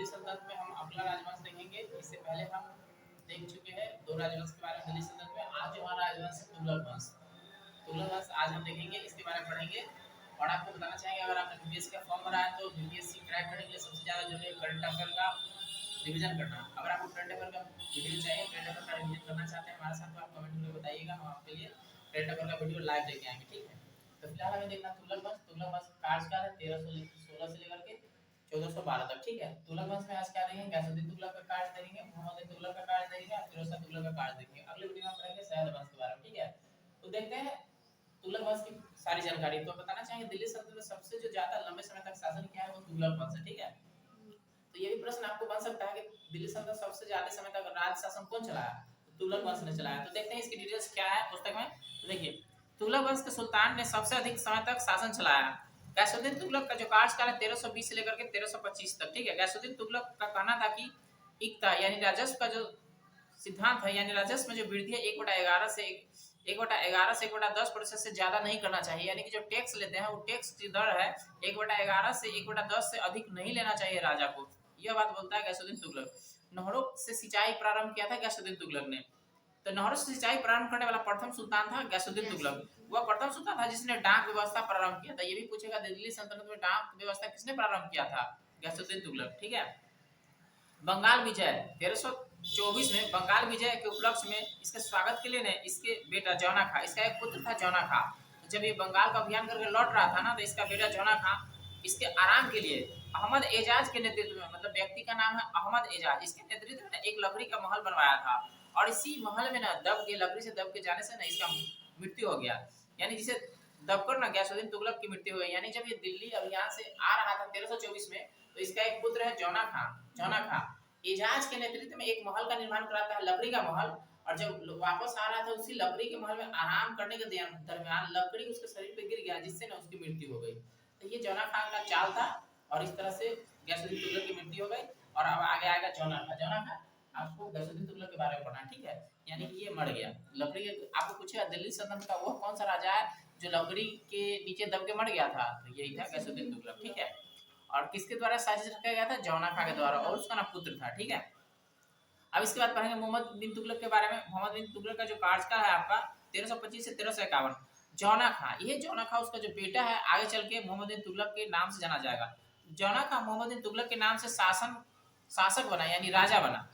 दिल्ली सल्तनत में हम अगला राजवंश देखेंगे। इससे पहले हम देख चुके हैं दो राजवंश के बारे में दिल्ली सल्तनत में। आज जो हमारा राजवंश है तुगलक वंश, तुगलक वंश आज हम देखेंगे, इसके बारे में पढ़ेंगे। और आपको बताना चाहेंगे अगर आपने बीपीएससी का फॉर्म भरा है तो बीपीएससी क्रैक करने के लिए सबसे ज़्यादा जरूरी है करंट अफेयर का रिवीजन करना। अगर आपको करंट अफेयर का वीडियो चाहिए, करंट अफेयर का रिवीजन करना चाहते हैं हमारे साथ, तो आप कमेंट में बताइएगा, हम आपके लिए करंट अफेयर का वीडियो लाइव लेके आएंगे, ठीक है। तो फिलहाल हमें देखना तुगलक वंश। तुगलक वंश कार्यकाल है 1316 से लेकर के 1412 तक, ठीक है। तुगलक वंश में आज क्या देखेंगे? गैसुद्दीन तुगलक का कार्य देखेंगे, मोहम्मद तुगलक का कार्य देखेंगे, फिरोज शाह तुगलक का कार्य देखेंगे। अगले वीडियो में पढ़ेंगे सैयद वंश के बारे में, ठीक है। तो देखते हैं तुगलक वंश की सारी जानकारी। तो बताना चाहेंगे दिल्ली सल्तनत में सबसे जो ज्यादा लंबे समय तक शासन किया है वो तुगलक वंश है, ठीक है। तो ये भी प्रश्न आपको बन सकता है कि दिल्ली सल्तनत सबसे ज्यादा समय तक राज शासन कौन चलाया? तो तुगलक वंश ने चलाया। तो देखते हैं इसकी डिटेल्स क्या है पुस्तक में। तो देखिए, तुगलक वंश के सुल्तान ने सबसे अधिक समय तक शासन चलाया। गैसुद्दीन तुगलक का जो कार्यकाल है 1320 से लेकर के 1325 तक, ठीक है। गैसुद्दीन तुगलक का कहना था कि इक्ता यानी राजस्व का जो सिद्धांत है, यानी राजस्व में जो वृद्धि है 1/11 से 1/10% से ज्यादा नहीं करना चाहिए। यानी कि जो टैक्स लेते हैं वो टैक्स की दर है 1/11 से 1/10 से अधिक नहीं लेना चाहिए राजा को। यह बात बोलता है गैसुद्दीन तुगलक। नहरों से सिंचाई प्रारंभ किया था गैसुद्दीन तुगलक ने। तो नहरों से सिंचाई प्रारंभ करने वाला प्रथम सुल्तान था गैसुद्दीन तुगलक। वह प्रथम सुल्तान था जिसने डाक व्यवस्था प्रारंभ किया था। ये भी पूछेगा दिल्ली सल्तनत में डाक व्यवस्था किसने प्रारंभ किया था? गैसुद्दीन तुगलक, ठीक है। बंगाल विजय 1324 में बंगाल विजय के उपलक्ष्य में इसके स्वागत के लिए ने इसके बेटा जौना खां, इसका एक पुत्र था जौना खां। जब ये बंगाल का अभियान करके लौट रहा था ना, तो इसका बेटा जौना खां इसके आराम के लिए अहमद एजाज के नेतृत्व में, मतलब व्यक्ति का नाम है अहमद एजाज, इसके नेतृत्व में एक लकड़ी का महल बनवाया था। और इसी महल में ना लकड़ी से दब के जाने से ना इसका मृत्यु हो गया। यानी जिसे दबकर ना गैसुद्दीन तुगलक की मृत्यु हुई। यानी जब ये दिल्ली अभियान से आ रहा था 1324 में, तो इसका एक पुत्र है जौना खां एजाज के नेतृत्व में एक महल का निर्माण कराता है, लकड़ी का महल। और जब वापस आ रहा था उसी लकड़ी के महल में आराम करने के दरमियान लकड़ी उसके शरीर पे गिर गया, जिससे ना उसकी मृत्यु हो गई। तो ये जौना खां का चाल था और इस तरह से गैसुद्दीन तुगलक की मृत्यु हो गई। और अब आगे आएगा जौना खां। आपको गैसुद्दीन तुगलक के बारे में पढ़ना, ठीक है। यानी कि ये मर गया लकड़ी के। आपको पूछेगा दिल्ली सल्तनत का वो कौन सा राजा है जो लकड़ी के नीचे दब के मर गया था? तो यही था गैसुद्दीन तुगलक, ठीक है। और किसके द्वारा साजिश रखा गया था? जौना खां के द्वारा, और उसका ना पुत्र था, ठीक है। अब इसके बाद पढ़ेंगे मोहम्मद बिन तुगलक के बारे में। मोहम्मद बिन तुगलक का जो कार्यकाल है आपका 1325 से 1351। जौना खां, ये जौना खां उसका जो बेटा है, आगे चल के मोहम्मद बिन तुगलक के नाम से जाना जाएगा। जौना खां मोहम्मद बिन तुगलक के नाम से शासक बना, यानी राजा बना।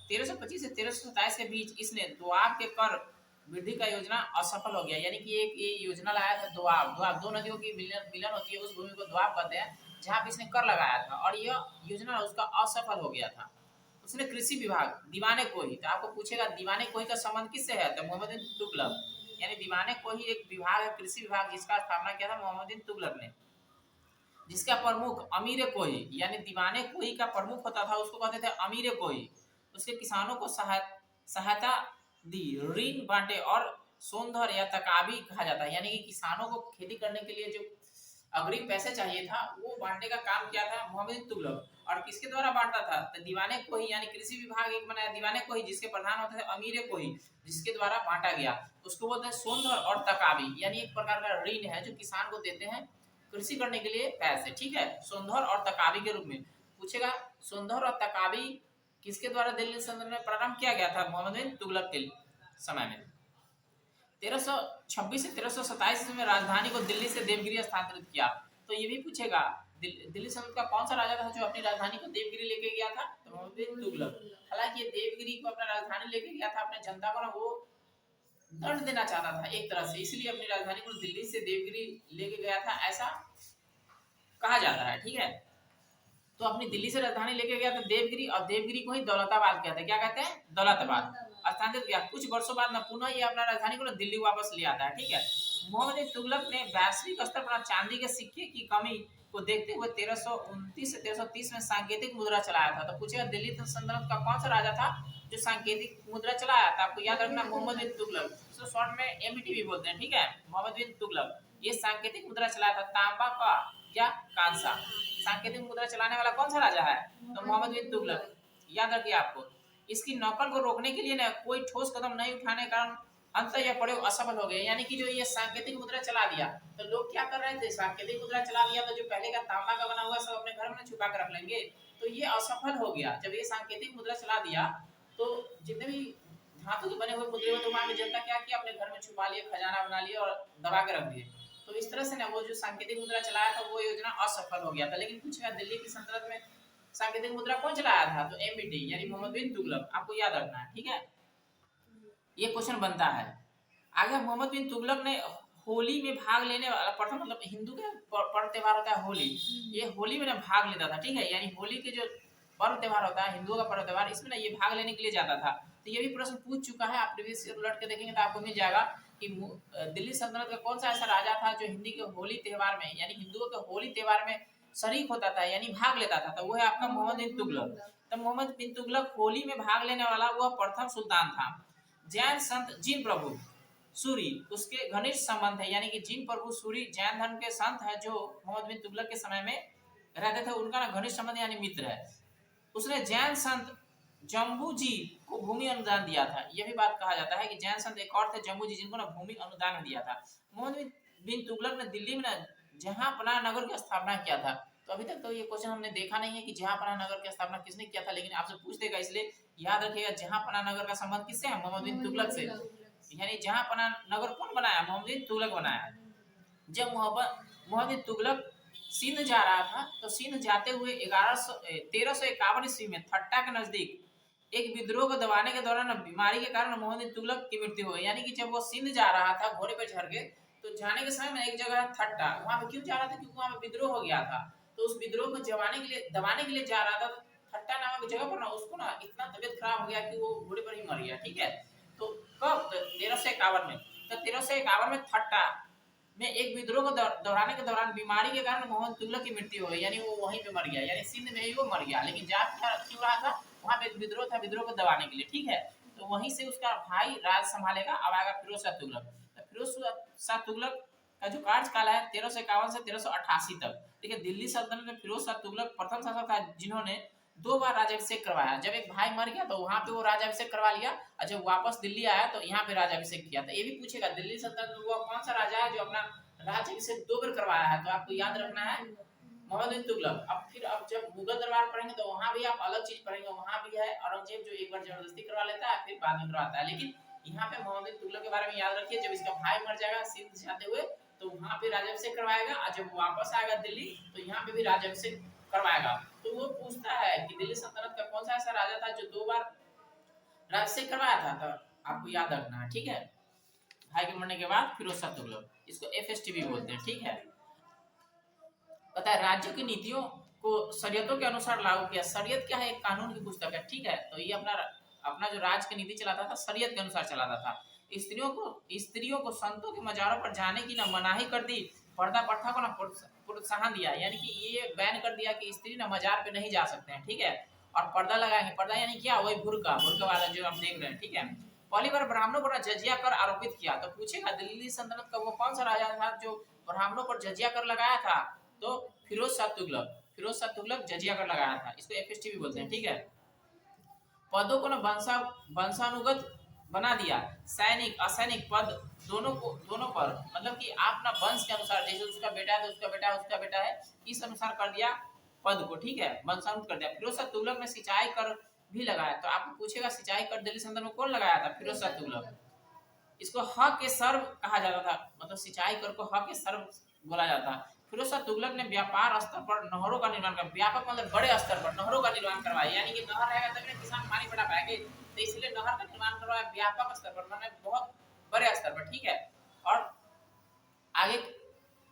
1325 से 1327 के बीच इसने दोआब के कर वृद्धि का योजना असफल हो गया। यानी कि एक ये योजना लाया था दोआब दो नदियों की मिलन होती है, उस भूमि को दोआब कहते हैं, जहाँ पे इसने कर लगाया था। और यह योजना उसका असफल हो गया था। उसने कृषि विभाग दीवाने कोही, तो आपको पूछेगा दीवाने कोही का संबंध किससे है? तो मोहम्मद बिन तुगलक। यानी दीवाने कोही एक विभाग है, कृषि विभाग, जिसका स्थापना किया था मोहम्मद बिन तुगलक ने। जिसका प्रमुख अमीर कोही, यानी दीवाने कोही का प्रमुख होता था, उसको कहते थे अमीर कोही। उसके किसानों को सहायता दी, ऋण बांटे और सोनधर या तकाबी कहा जाता है। यानी कि किसानों को खेती करने के लिए जो अग्रिम पैसे चाहिए था वो बांटने का काम किया था मोहम्मद बिन तुगलक। और किसके द्वारा बांटता था? तो दीवाने कोही, यानी कृषि विभाग एक बनाया दीवाने कोही, जिसके प्रधान होते थे अमीर कोही, जिसके द्वारा बांटा गया। उसको बोलते हैं सोनधर और तकाबी, यानी एक प्रकार का ऋण है जो किसान को देते हैं कृषि करने के लिए पैसे, ठीक है। सोनधर और तकाबी के रूप में पूछेगा। सोनधर और तकाबी किसके द्वारा दिल्ली सल्तनत में प्रारंभ किया गया था? मोहम्मद बिन तुगलक के समय में। 1326 से 1327 में राजधानी को दिल्ली से देवगिरी स्थानांतरित किया। तो ये भी पूछेगा दिल्ली सल्तनत का कौन सा राजा था जो अपनी राजधानी को देवगिरी लेके गया था? तो मोहम्मद बिन तुगलक। हालांकि ये देवगिरी को अपना राजधानी लेके गया था, अपने जनता को ना वो दंड देना चाहता था एक तरह से, इसलिए अपनी राजधानी को दिल्ली से देवगिरी लेके गया था, ऐसा कहा जाता है, ठीक है। तो अपनी दिल्ली से राजधानी लेके गया था देवगिरी, और देवगिरी को ही दौलताबाद कहते हैं। क्या कहते हैं? दौलताबाद स्थानांतरित किया। कुछ वर्षों बाद ना पुनः ये अपना राजधानी को ना दिल्ली वापस ले आता है, ठीक है। मोहम्मद बिन तुगलक ने वैश्विक स्तर पर चांदी के सिक्के की कमी को देखते हुए 1329 से 1330 में सांकेतिक मुद्रा चलाया था। तो पूछेगा दिल्ली सल्तनत का कौन सा राजा था जो सांकेतिक मुद्रा चलाया था? आपको याद रखना मोहम्मद बिन तुगलक, इसको शॉर्ट में एमटी भी बोलते हैं, ठीक है। मोहम्मद बिन तुगलक ये सांकेतिक मुद्रा चलाया था, तांबा का या कांसा। सांकेतिक मुद्रा चलाने वाला कौन सा राजा है? तो मोहम्मद बिन तुगलक, याद रखिए आपको। इसकी नकल को रोकने के लिए ना कोई ठोस कदम नहीं उठाने के कारण अंत यह प्रयोग असफल हो गया। यानी कि जो ये सांकेतिक मुद्रा चला दिया, तो लोग क्या कर रहे थे? सांकेतिक मुद्रा चला दिया तो जो पहले का तांबा का बना हुआ सब अपने घर में छुपा कर रख लेंगे, तो ये असफल हो गया। जब ये सांकेतिक मुद्रा चला दिया तो जितने भी धातु के बने हुए मुद्रे तो वहां पे जनता क्या किया, अपने घर में छुपा लिए, खजाना बना लिए और दबा के रख दिए। तो इस तरह से ना वो जो सांकेतिक मुद्रा चलाया था वो योजना असफल हो गया था। लेकिन पूछेगा दिल्ली की सल्तनत में सांकेतिक मुद्रा कौन चलाया था, तो एमबीटी यानी मोहम्मद बिन तुगलक, आपको याद रखना है, ठीक है। ये क्वेश्चन बनता है। आगे मोहम्मद बिन तुगलक ने होली में भाग लेने वाला प्रथम, मतलब हिंदू का पर्व त्योहार होता है होली, ये होली में ना भाग लेता था, ठीक है। यानी होली के जो पर्व त्योहार होता है हिंदुओं का पर्व त्योहार, इसमें ना ये भाग लेने के लिए जाता था। तो ये भी प्रश्न पूछ चुका है, आप प्रीवियस ईयर उलट के देखेंगे तो आपको मिल जाएगा कि दिल्ली सल्तनत का कौन सा ऐसा राजा था जो हिंदी के होली त्योहार में यानी हिंदुओं के होली त्योहार में शरीक होता था यानी भाग लेता था, तो वो है आपका मोहम्मद बिन तुगलक। तो मोहम्मद बिन तुगलक होली में भाग लेने वाला वह प्रथम सुल्तान था। जैन संत जिन प्रभु सूरी उसके घनिष्ठ संबंध है, यानी कि जिन प्रभु सूरी जैन धर्म के संत है जो मोहम्मद बिन तुगलक के समय में रहते थे, उनका ना घनिष्ठ संबंध यानी मित्र है। उसने जैन संत जम्बू जी को भूमि अनुदान दिया था। यह भी बात कहा जाता है कि जैन संत एक और थे जम्बू जी जिनको ना भूमि अनुदान दिया था। मोहम्मद बिन तुगलक ने दिल्ली में ना जहां पनाह नगर की स्थापना किया था। तो अभी तक तो ये क्वेश्चन हमने देखा नहीं है कि जहां पनाह नगर की स्थापना किसने किया था, लेकिन आपसे पूछ देगा, इसलिए याद रखिएगा जहां पनाह नगर का संबंध किससे है, मोहम्मद बिन तुगलक से। यानी जहां पनाह नगर कौन बनाया, मोहम्मद बिन तुगलक बनाया। जब मोहम्मद बिन तुगलक सिंध जा रहा था तो सिंध जाते हुए 1351 ईस्वी में थट्टा के नजदीक एक विद्रोह को दबाने के दौरान बीमारी के कारण मोहम्मद बिन तुगलक की मृत्यु हो गई। यानी कि जब वो सिंध जा रहा था घोड़े पे चढ़ के, तो जाने के समय में एक जगह थट्टा, वहां पे क्यों जा रहा था, क्योंकि वहां पे विद्रोह हो गया था। तो उस विद्रोह को दबाने के लिए जा रहा था। थट्टा नामक जगह पर ना उसको ना इतना तबियत खराब हो गया कि वो घोड़े पर ही मर गया, ठीक है। तो कब, 1351 में। तो 1351 में थट्टा में एक विद्रोह को दोहराने के दौरान बीमारी के कारण मोहम्मद तुगलक की मृत्यु हो गई, यानी वो वहीं पे मर गया, यानी सिंध में ही वो मर गया। लेकिन जा क्यों रहा था, वहां पे एक विद्रोह था, विद्रोह को दबाने के लिए, ठीक है। तो वहीं से उसका भाई राज संभालेगा। अब आएगा फिरोज शाह तुगलक। तो फिरोज शाह तुगलक का जो कार्यकाल है 1351 से 1388 तक। देखिए दिल्ली सल्तनत में फिरोज शाह तुगलक प्रथम शासक था जिन्होंने 2 बार राज्याभिषेक करवाया। जब एक भाई मर गया तो वहां पे वो राज्याभिषेक करवा लिया, और जब वापस दिल्ली आया तो यहाँ पे राज्याभिषेक किया था। ये भी पूछेगा दिल्ली सल्तनत में वो कौन सा राजा है जो अपना राज्याभिषेक 2 बार करवाया है, तो आपको याद रखना है मोहम्मद बिन तुगलक। अब जब मुगल दरबार पढ़ेंगे तो वहां भी आप अलग चीज पढ़ेंगे, वहां भी है औरंगजेब जो एक बार जबरदस्ती करवा लेता है फिर बाद में करवाता है। लेकिन यहाँ पे मोहम्मद बिन तुगलक के बारे में याद रखिए, जब इसका भाई मर जाएगा सिंध जाते हुए तो वहां पे राज्याभिषेक करवाएगा, और जब वापस आएगा दिल्ली तो यहाँ पे भी राज्याभिषेक करवाएगा। तो वो पूछता है कि दिल्ली सल्तनत का कौन सा ऐसा राजा था जो 2 बार राज्याभिषेक करवाया था, तो आपको याद रखना है, ठीक है। भाई के मरने के बाद फिरोज शाह तुगलक, इसको एफएसटी भी बोलते हैं, ठीक है। पता है राज्य की नीतियों को शरीयतों के अनुसार लागू किया। शरीयत क्या है, एक कानून की पुस्तक है, ठीक है। तो ये अपना अपना जो राज्य की नीति चलाता था शरीयत के अनुसार चलाता था। स्त्रियों को संतों के मजारों पर जाने की ना मनाही कर दी, पर्दा प्रथा को ना प्रोत्साहन दिया, यानी कि ये बैन कर दिया कि स्त्री ना मजार पे नहीं जा सकते हैं, ठीक है। और पर्दा लगाएंगे, पर्दा यानी क्या, वही बुर्का वाला जो आप देख रहे हैं, ठीक है। पहली बार ब्राह्मणों पर जजिया कर आरोपित किया। तो पूछेगा दिल्ली सल्तनत का वो कौन सा राजा था जो ब्राह्मणों पर जजिया कर लगाया था, तो फिरोज शाह तुगलक जजिया कर लगाया था। इसको एफएसटी भी बोलते हैं, ठीक है। पदों को ना वंशानुगत बना दिया, सैनिक असैनिक पद दोनों पर, मतलब कि आप ना वंश के अनुसार, जैसे उसका बेटा है तो उसका बेटा है, इस अनुसार कर दिया पद को, ठीक है, वंशानुगत कर दिया। फिरोज शाह तुगलक ने सिंचाई कर भी लगाया। तो आपको पूछेगा सिंचाई कर दिल्ली सल्तनत में कौन लगाया था, फिरोज शाह तुगलक। इसको हक के सर्व कहा जाता था, मतलब सिंचाई कर को हक के सर्व बोला जाता है। फिरोज शाह तुगलक ने व्यापार स्तर पर नहरों का निर्माण कर, व्यापक मतलब बड़े स्तर पर नहरों का निर्माण करवाया, यानी कि नहर रहेगा तभी किसान पानी पटा पाएंगे, तो इसलिए नहर का निर्माण करवाया व्यापक स्तर पर, मतलब बहुत बड़े स्तर पर, ठीक है। और आगे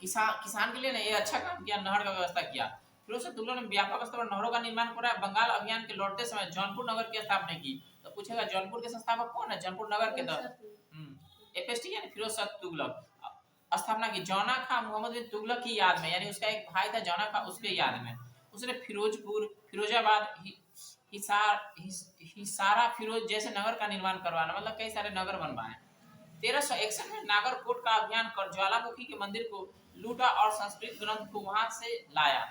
किसान के लिए ने ये अच्छा काम किया, नहर का व्यवस्था किया। फिरोज शाह तुगलक ने व्यापक स्तर पर नहरों का निर्माण कराया। बंगाल अभियान के लौटते समय जौनपुर नगर की स्थापना की। तो पूछेगा जौनपुर के संस्थापक कौन है, जौनपुर नगर के एफएसटी यानी फिरोज शाह तुगलक स्थापना की। जौना खां मोहम्मद बिन तुगलक की याद में, यानी उसका एक भाई था जौना खां, उसके याद में उसने फिरोजपुर, फिरोजाबाद, हिसारा फिरोज जैसे नगर का निर्माण करवाना, मतलब कई सारे नगर बनवाए। 1361 में नागरकोट का अभियान कर ज्वालामुखी के मंदिर को लूटा और संस्कृत ग्रंथ को वहां से लाया।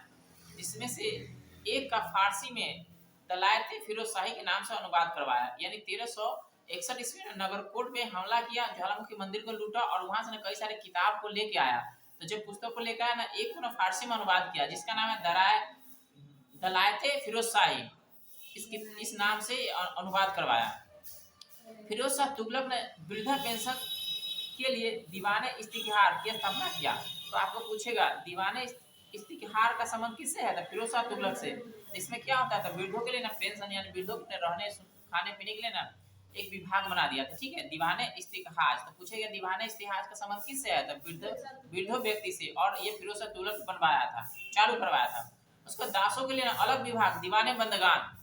इसमें से एक का फारसी में दलायत फिरोज शाही के नाम से अनुवाद करवाया। यानी 1361 ईस्वी में नगरकोट में हमला किया, ज्वालामुखी मंदिर को लूटा और वहां से कई सारे किताब को लेके आया। तो जब पुस्तक को लेकर आया ना, एक को ना फारसी में अनुवाद किया जिसका नाम है दलायते फिरोज शाही, इस नाम से अनुवाद करवाया। फिरोज शाह तुगलक ने वृद्धा पेंशन के लिए दीवाने इस्तिहार की स्थापना किया। तो आपको पूछेगा दीवाने इस्तिहार का संबंध किससे है? तो फिरोज शाह तुगलक से। इसमें क्या होता था, वृद्धों के लिए ना पेंशन यानी वृद्धों के रहने खाने पीने के लिए ना एक विभाग बना दिया था, ठीक है, दीवाने इस्तिहाज। तो पूछेगा दीवाने इस्तिहाज का संबंध किससे है? तो वृद्धों व्यक्ति से, और ये फिरोज शाह तुगलक बनवाया था, चालू करवाया था। उसको दासों के लिए ना अलग विभाग दीवाने बंदगान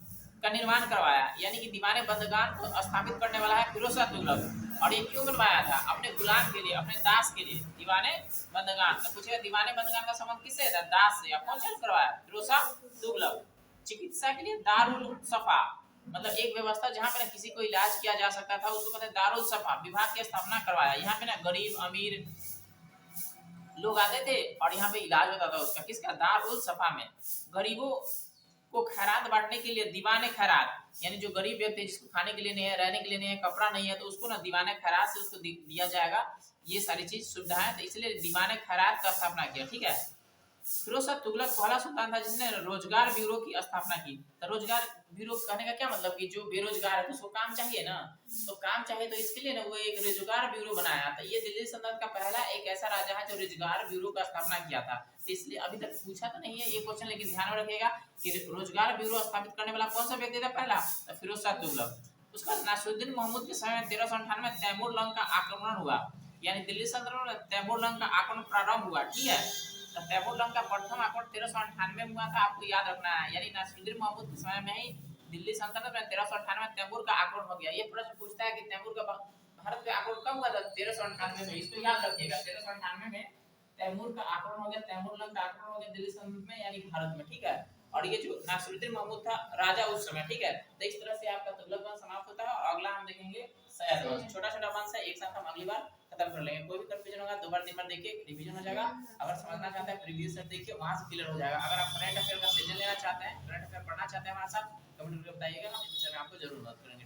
का निर्माण करवाया, यानी कि दीवाने बंदगान को स्थापित करने वाला है फिरोज शाह तुगलक। और ये क्यों बनवाया था? अपने गुलाम के लिए, अपने दास के लिए दीवाने बंदगान। तो पूछेगा दीवाने बंदगान का संबंध किससे था? दास से। कौन चालू करवाया? फिरोज शाह तुगलक। चिकित्सा के लिए दारुल सफा, मतलब एक व्यवस्था जहाँ पे ना किसी को इलाज किया जा सकता था, उसको कहते हैं दारुल सफा विभाग की स्थापना करवाया। यहाँ पे ना गरीब अमीर लोग आते थे और यहाँ पे इलाज होता था उसका, किसका? दारुल सफा में। गरीबों को खैरात बांटने के लिए दीवाने खैरात, यानी जो गरीब व्यक्ति है जिसको खाने के लिए नहीं है, रहने के लिए नहीं है, कपड़ा नहीं है, तो उसको ना दीवाने खैरात से उसको दिया जाएगा। ये सारी चीज सुविधा है, तो इसलिए दीवाने खैरात का स्थापना किया, ठीक है। फिरोज शाह तुगलक पहला सुल्तान था जिसने रोजगार ब्यूरो की स्थापना की। तो रोजगार ब्यूरो कहने का क्या मतलब कि जो बेरोजगार है तो उसको काम चाहिए ना, तो काम चाहिए, तो इसके लिए ना वो एक रोजगार ब्यूरो बनाया था। ये दिल्ली सल्तनत का पहला एक ऐसा राजा है जो रोजगार ब्यूरो का स्थापना किया था। तो इसलिए अभी तक पूछा तो नहीं है ये क्वेश्चन, लेकिन ध्यान में रखिएगा कि रोजगार ब्यूरो स्थापित करने वाला कौन सा व्यक्ति था पहला? तो फिरोज शाह तुगलक। उसके बाद नासिरुद्दीन महमूद के समय 1398 में तैमूर लंग का आक्रमण हुआ, यानी दिल्ली सल्तनत में तैमूर लंग का आक्रमण प्रारंभ हुआ, ठीक है। तो तैमूर लंग का प्रथम आक्रमण 1398 में हुआ था, आपको याद रखना है। यानी नासिरुद्दीन महमूद के समय में ही दिल्ली सल्तनत में 1398 में तैमूर का आक्रमण हो गया। ये प्रश्न पूछता है कि तैमूर का भारत पे आक्रमण कब हुआ था? 1398 में। इसको याद रखिएगा, 1398 में तैमूर का आक्रमण हो गया, तैमूर लंग का आक्रमण हो गया दिल्ली सल्तनत में, यानी भारत में, ठीक है। और ये जो नासिरुद्दीन महमूद था राजा उस समय, ठीक है। तो इस तरह से आपका तुगलक वंश समाप्त होता है। और अगला हम देखेंगे सैयद वंश। छोटा छोटा वंश है, एक साथ हम अगली बार खत्म कर लेंगे। कोई भी कंफ्यूजन होगा 2 बार 3 बार देखिए, रिवीजन हो जाएगा। अगर समझना चाहते हैं प्रीवियस ईयर देखिए, वहां से क्लियर हो जाएगा। अगर आप करंट अफेयर का सेजन लेना चाहते हैं, करंट अफेयर पढ़ना चाहते हैं हमारे साथ, कमेंट करके बताइएगा, हम इस विषय में आपको जरूर मदद करेंगे।